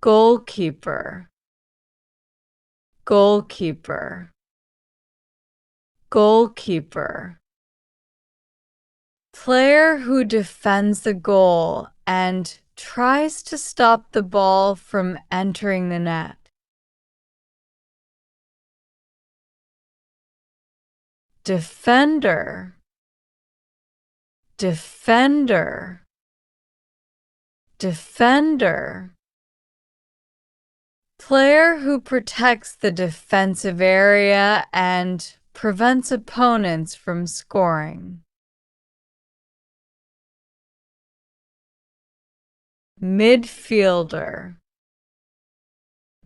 goalkeeper, goalkeeper, goalkeeper. Player who defends the goal and tries to stop the ball from entering the net. Defender, defender, defender. Player who protects the defensive area and prevents opponents from scoring. Midfielder,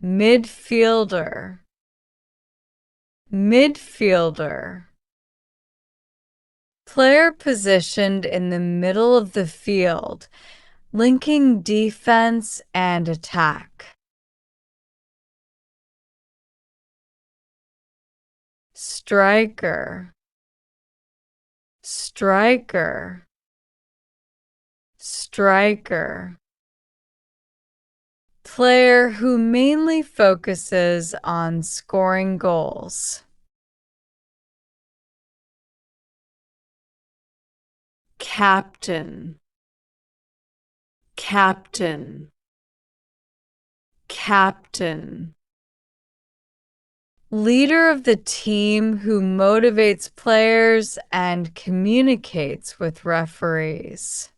midfielder, midfielder. Player positioned in the middle of the field, linking defense and attack. Striker, striker, striker. Player who mainly focuses on scoring goals. Captain, captain, captain. Leader of the team who motivates players and communicates with referees.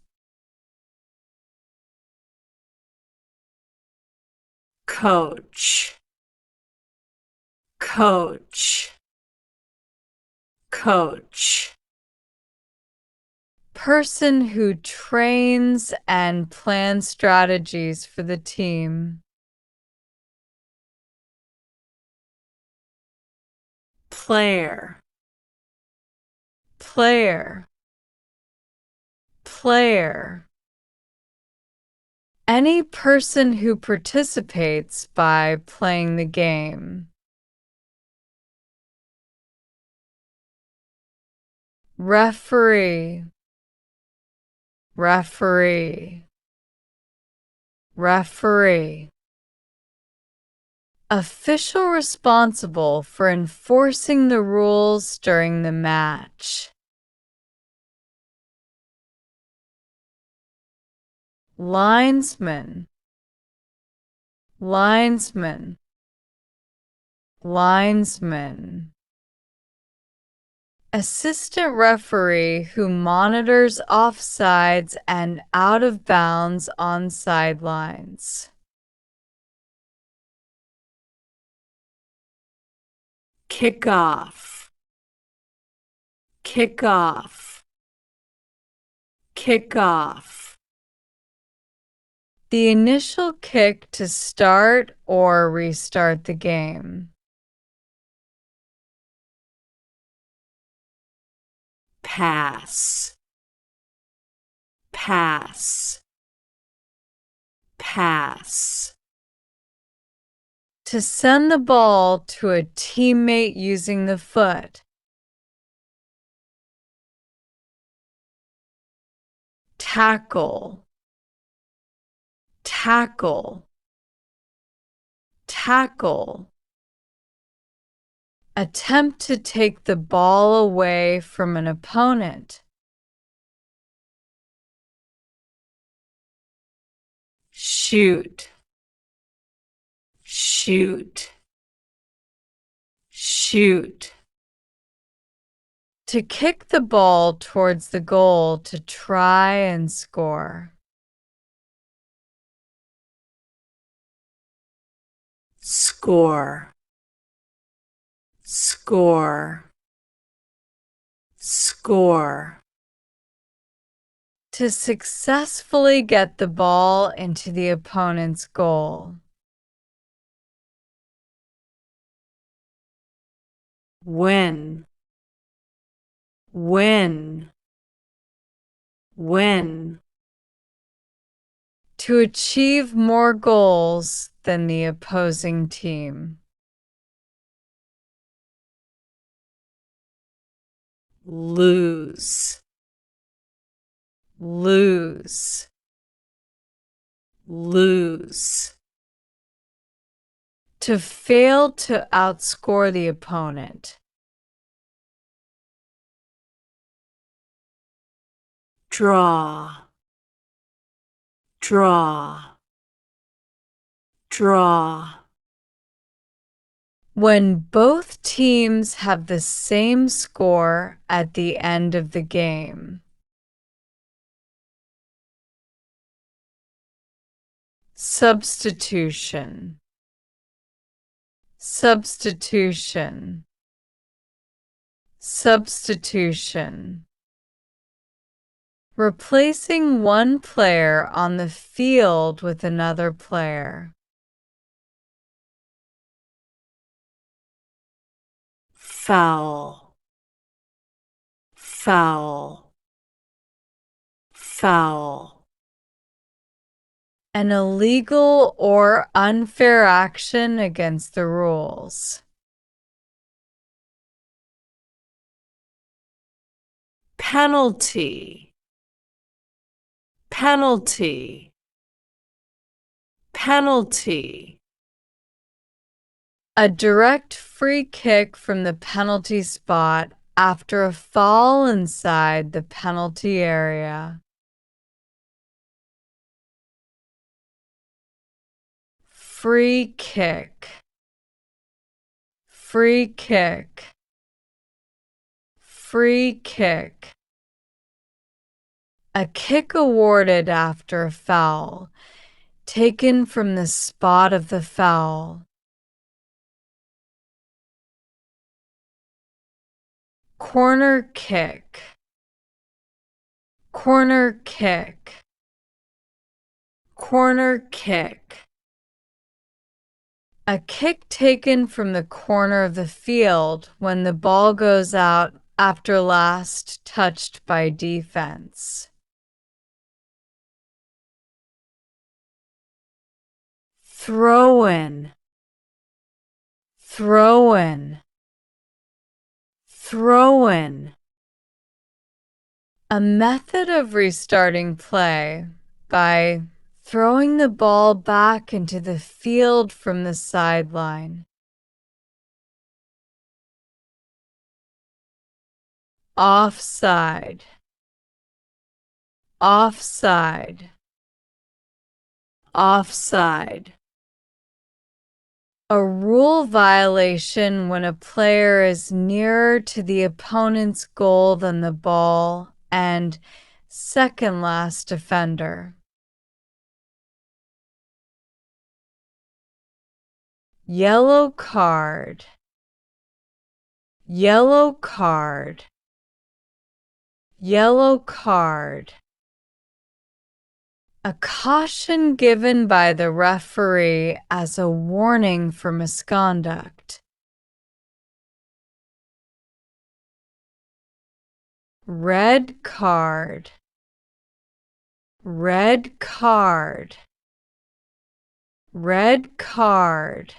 Coach, coach, coach. Person who trains and plans strategies for the team. Player, player, player. Any person who participates by playing the game. Referee, referee, referee. Official responsible for enforcing the rules during the match. Linesman, linesman, linesman. Assistant referee who monitors offsides and out of bounds on sidelines. Kickoff, kickoff, kickoff. The initial kick to start or restart the game. Pass, pass, pass. To send the ball to a teammate using the foot. Tackle, tackle, tackle. Attempt to take the ball away from an opponent. Shoot, shoot, shoot. To kick the ball towards the goal to try and score. Score, score, score. To successfully get the ball into the opponent's goal. Win, win, win. To achieve more goals than the opposing team. Lose, lose, lose. To fail to outscore the opponent. Draw, draw, draw. When both teams have the same score at the end of the game. Substitution. Substitution. Substitution. Replacing one player on the field with another player. Foul, foul, foul. An illegal or unfair action against the rules. Penalty, penalty, penalty. A direct free kick from the penalty spot after a foul inside the penalty area. Free kick. Free kick. Free kick. A kick awarded after a foul, taken from the spot of the foul. Corner kick. Corner kick. Corner kick. A kick taken from the corner of the field when the ball goes out after last touched by defense. Throw-in. Throw-in. Throw-in. A method of restarting play by throwing the ball back into the field from the sideline. Offside. Offside. Offside. A rule violation when a player is nearer to the opponent's goal than the ball and second last defender. Yellow card. Yellow card. Yellow card. A caution given by the referee as a warning for misconduct. Red card. Red card. Red card.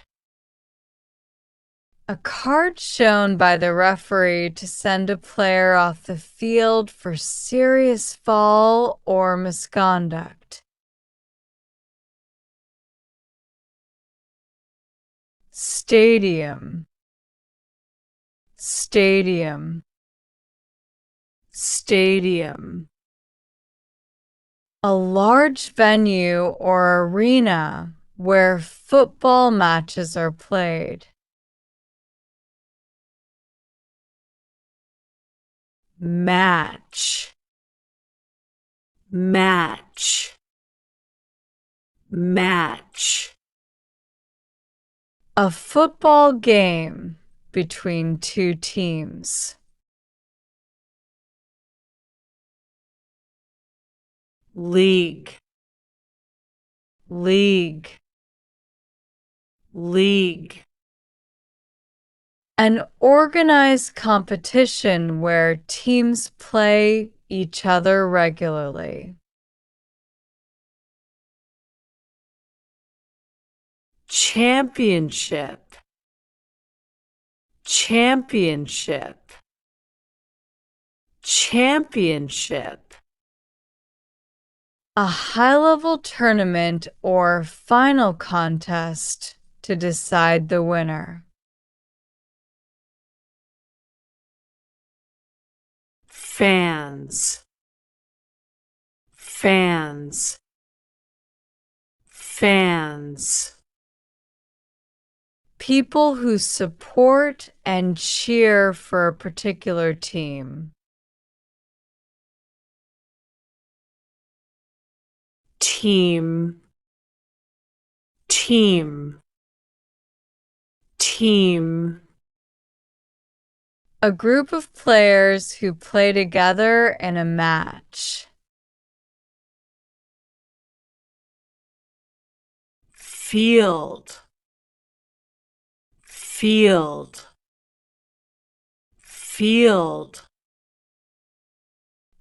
A card shown by the referee to send a player off the field for serious foul or misconduct. Stadium. Stadium. Stadium. A large venue or arena where football matches are played. Match. Match. Match. A football game between two teams. League. League. League. An organized competition where teams play each other regularly. Championship. Championship. Championship. A high-level tournament or final contest to decide the winner. Fans, fans, fans. People who support and cheer for a particular team. Team, team, team. A group of players who play together in a match. Field, field, field.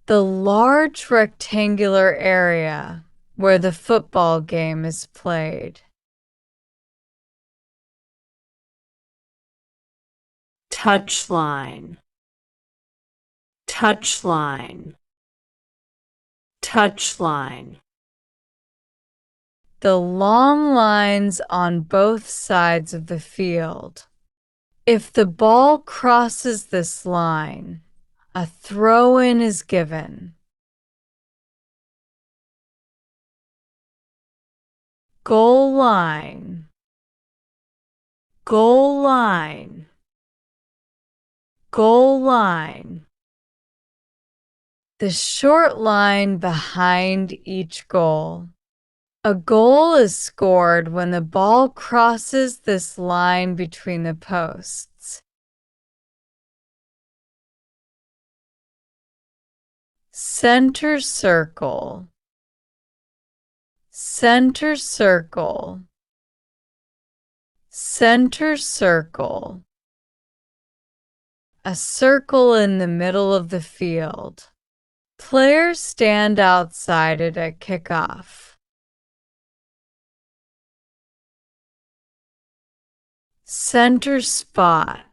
The large rectangular area where the football game is played. Touchline, touchline, touchline. The long lines on both sides of the field. If the ball crosses this line, a throw-in is given. Goal line, goal line, goal line. The short line behind each goal. A goal is scored when the ball crosses this line between the posts. Center circle, center circle, center circle. A circle in the middle of the field. Players stand outside it at kickoff. Center spot,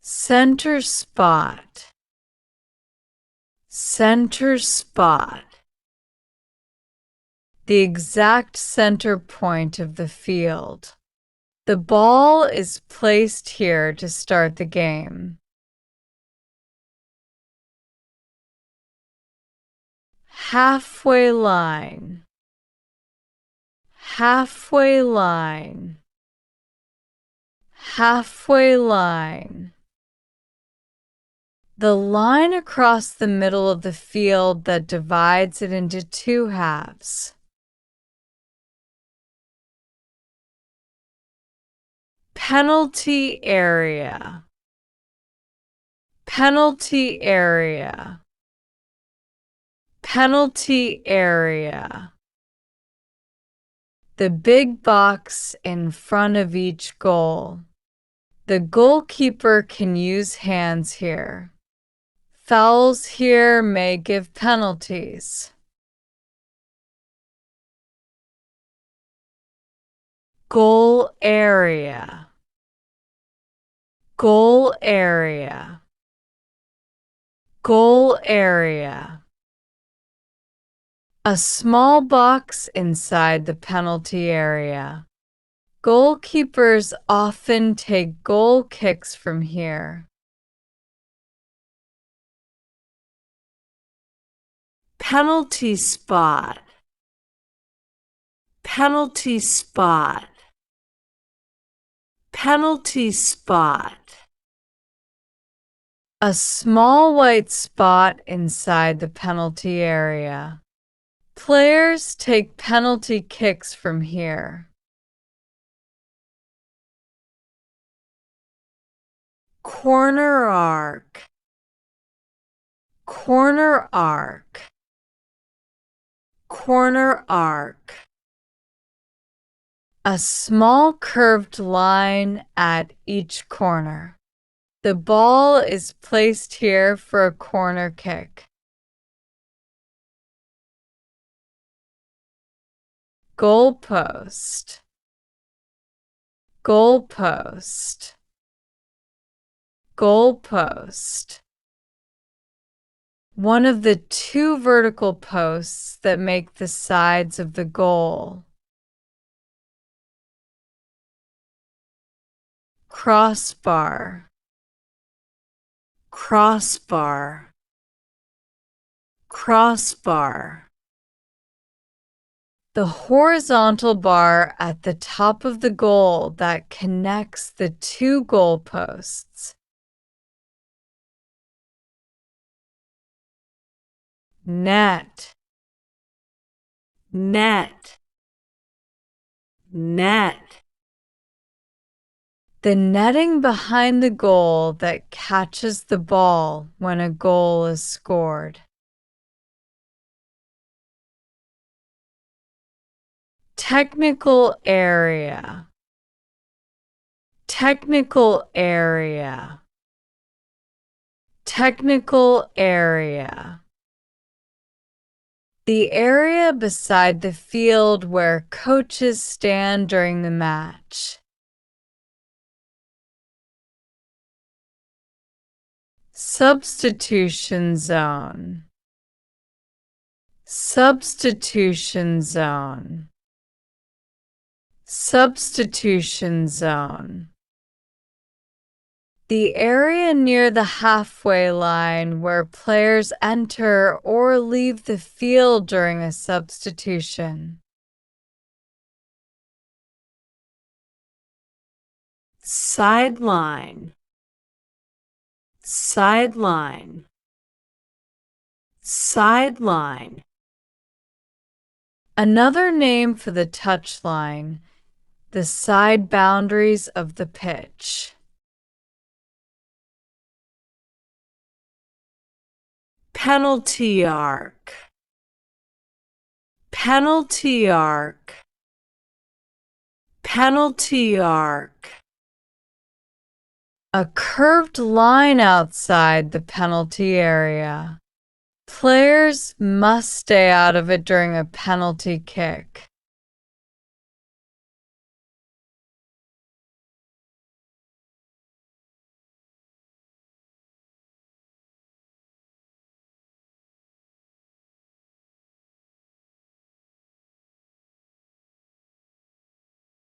center spot, center spot. The exact center point of the field. The ball is placed here to start the game. Halfway line, halfway line, halfway line. The line across the middle of the field that divides it into two halves. Penalty area, penalty area, penalty area. The big box in front of each goal. The goalkeeper can use hands here. Fouls here may give penalties. Goal area, goal area, goal area. A small box inside the penalty area. Goalkeepers often take goal kicks from here. Penalty spot, penalty spot, penalty spot. A small white spot inside the penalty area. Players take penalty kicks from here. Corner arc, corner arc, corner arc. A small curved line at each corner. The ball is placed here for a corner kick. Goalpost, goalpost, goalpost. One of the two vertical posts that make the sides of the goal. crossbar, crossbar, crossbar. the horizontal bar at the top of the goal that connects the two goalposts. Net, net, net. the netting behind the goal that catches the ball when a goal is scored. Technical area, technical area, technical area. The area beside the field where coaches stand during the match. Substitution zone, substitution zone, substitution zone. The area near the halfway line where players enter or leave the field during a substitution. Sideline, sideline, sideline. Another name for the touchline, the side boundaries of the pitch. Penalty arc, penalty arc, penalty arc. A curved line outside the penalty area. Players must stay out of it during a penalty kick.